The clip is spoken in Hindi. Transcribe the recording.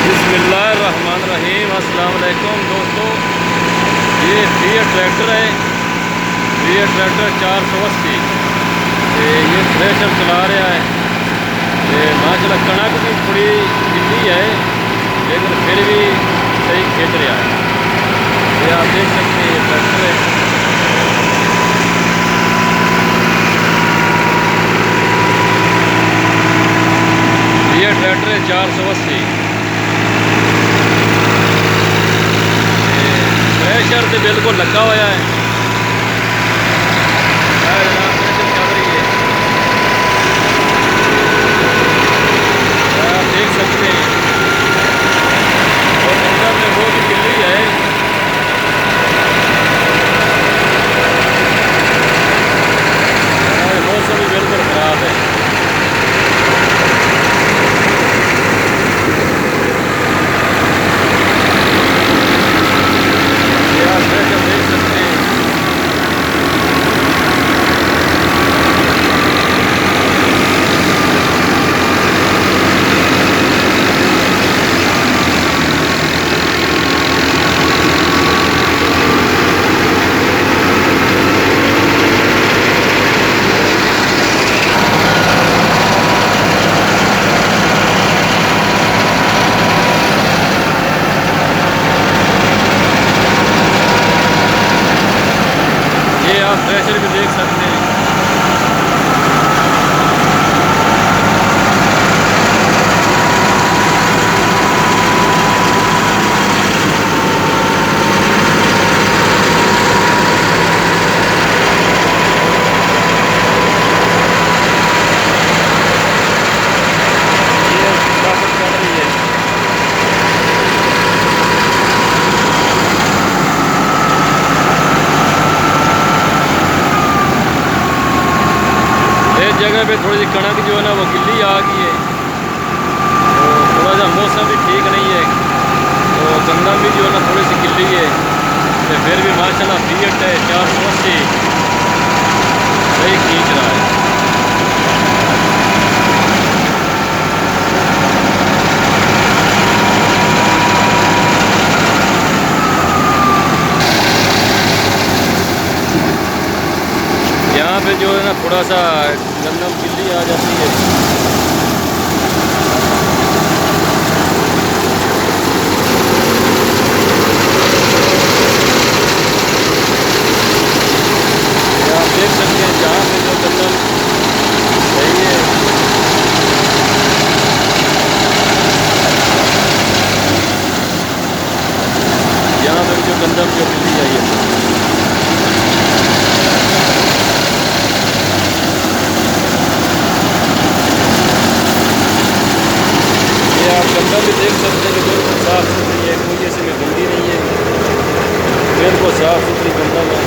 बिस्मिल्लाहिर्रहमानिर्रहीम। अस्सलाम वालेकुम दोस्तों, ये फिएट ट्रैक्टर है। फिएट ट्रैक्टर 480 ये थ्रेशर चला रहा है। ये माशाल्लाह कणक भी थोड़ी गिल्ली है लेकिन फिर भी सही खेच रहा है। ये आप देख सकते हैं, ये ट्रैक्टर है। ये ट्रैक्टर है 480। थ्रेशर से बिल्कुल लगा हुआ है। थ्रेशर चल रही है, आप देख सकते हैं। और अंदर में वो भी गिल्ली है। मौसम भी बिल्कुल ख़राब है। ये आप थ्रेशर भी देख सकते हैं। ये फटाफट चल रही है। इस जगह पे थोड़ी सी कणक जो है ना वो गिल्ली आ गई है। तो थोड़ा सा मौसम भी ठीक नहीं है, तो गंदम भी जो है ना थोड़ी सी गिल्ली है। तो फिर भी माशाल्लाह फिएट है 480 सही खींच रहा है। यहाँ पे जो है ना थोड़ा सा गंदम गिल्ली आ जाती है। ये आप देख सकते हैं, जहाँ पे जो गंदम सही है। यहाँ पे जो गंदम जो गिल्ली आई है। आप गंदा भी देख सकते हैं कि बिल्कुल साफ़ सुथरी है, कोई ऐसे में गंदी नहीं है, बिल्कुल साफ़ सुथरी गंदा है।